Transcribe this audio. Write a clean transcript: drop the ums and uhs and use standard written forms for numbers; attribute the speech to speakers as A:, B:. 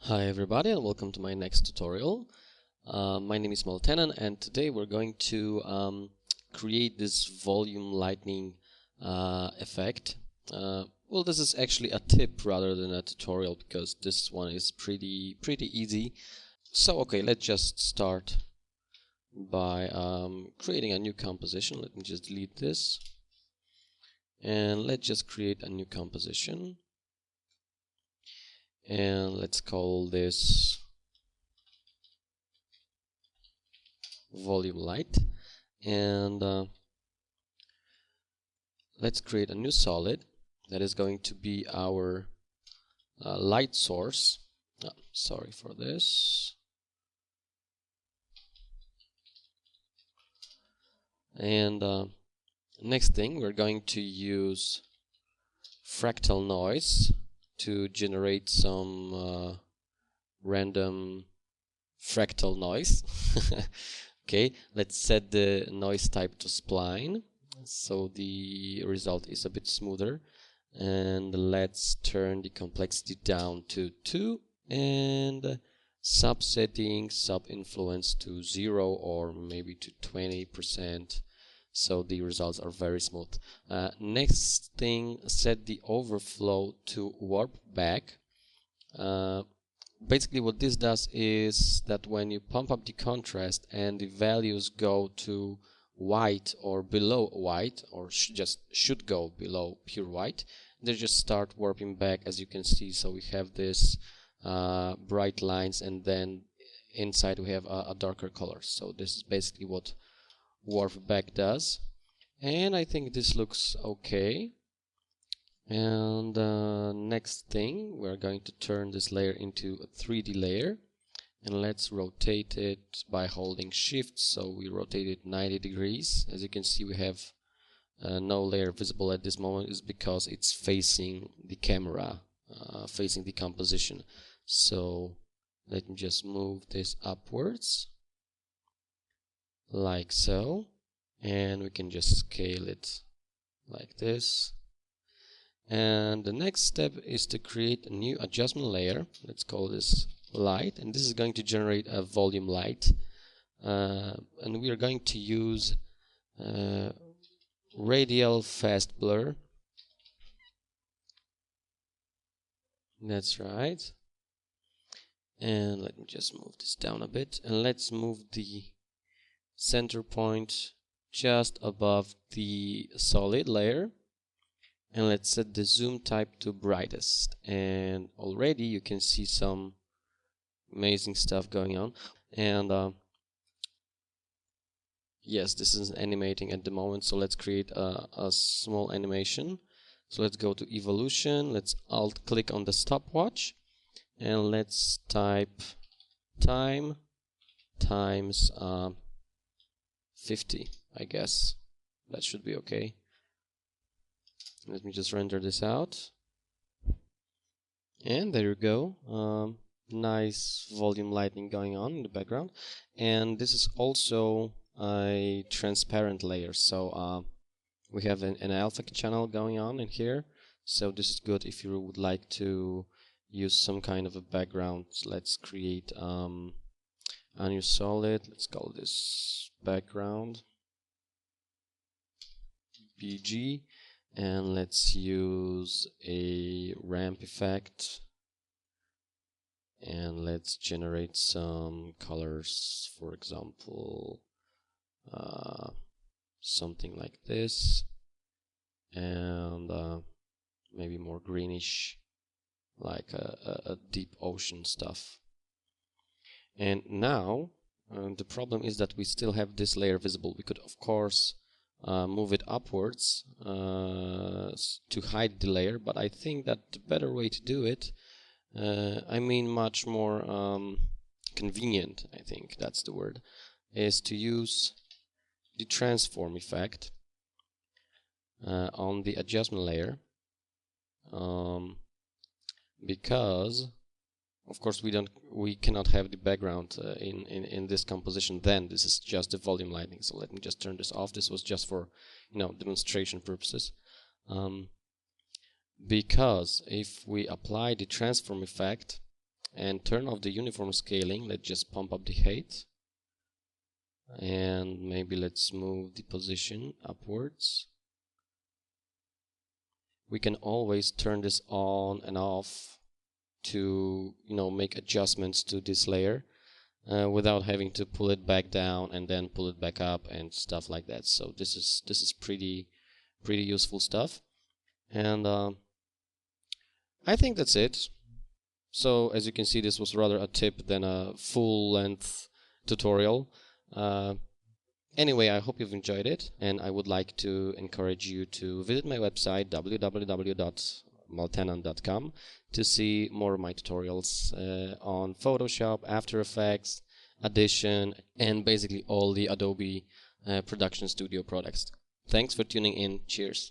A: Hi everybody and welcome to my next tutorial. My name is Maltenan and today we're going to create this volume lightning effect. Well, this is actually a tip rather than a tutorial because this one is pretty easy. So okay, let's just start by creating a new composition. Let me just delete this and let's just create a new composition. And let's call this volume light, and let's create a new solid that is going to be our light source. Sorry for this. And next thing, we're going to use fractal noise to generate some random fractal noise. Okay, let's set the noise type to spline so the result is a bit smoother, and let's turn the complexity down to 2 and subsetting sub influence to 0 or maybe to 20%. So the results are very smooth. Next thing, set the overflow to warp back. Basically what this does is that when you pump up the contrast and the values go to white or below white, or should go below pure white, they just start warping back, as you can see. So we have this bright lines and then inside we have a darker color. So this is basically what warp back does, and I think this looks okay. And next thing, we're going to turn this layer into a 3D layer, and let's rotate it by holding shift. So we rotate it 90 degrees. As you can see, we have no layer visible at this moment, is because it's facing the camera, facing the composition. So let me just move this upwards like so, and we can just scale it like this. And the next step is to create a new adjustment layer. Let's call this light, and this is going to generate a volume light, and we are going to use radial fast blur. That's right. And let me just move this down a bit, and let's move the center point just above the solid layer, and let's set the zoom type to brightest. And already you can see some amazing stuff going on. And yes, this is animating at the moment, so let's create a small animation. So let's go to evolution, let's alt click on the stopwatch, and let's type time times 50, I guess. That should be okay. Let me just render this out. And there you go. Nice volume lighting going on in the background. And this is also a transparent layer. So we have an alpha channel going on in here. So this is good if you would like to use some kind of a background. Let's create a new solid. Let's call this background BG, and let's use a ramp effect, and let's generate some colors, for example something like this, and maybe more greenish, like a deep ocean stuff. And now the problem is that we still have this layer visible. We could of course move it upwards to hide the layer, but I think that the better way to do it, I mean much more convenient, I think that's the word, is to use the transform effect on the adjustment layer, because of course we cannot have the background in this composition. Then this is just the volume lighting. So let me just turn this off. This was just for demonstration purposes. Because if we apply the transform effect, and turn off the uniform scaling. Let's just pump up the height, and maybe let's move the position upwards. We can always turn this on and off to, make adjustments to this layer without having to pull it back down and then pull it back up and stuff like that. So this is pretty useful stuff, and I think that's it. So as you can see, this was rather a tip than a full-length tutorial. Anyway, I hope you've enjoyed it, and I would like to encourage you to visit my website www.maltenan.com to see more of my tutorials on Photoshop, After Effects, Audition, and basically all the Adobe Production Studio products. Thanks for tuning in. Cheers.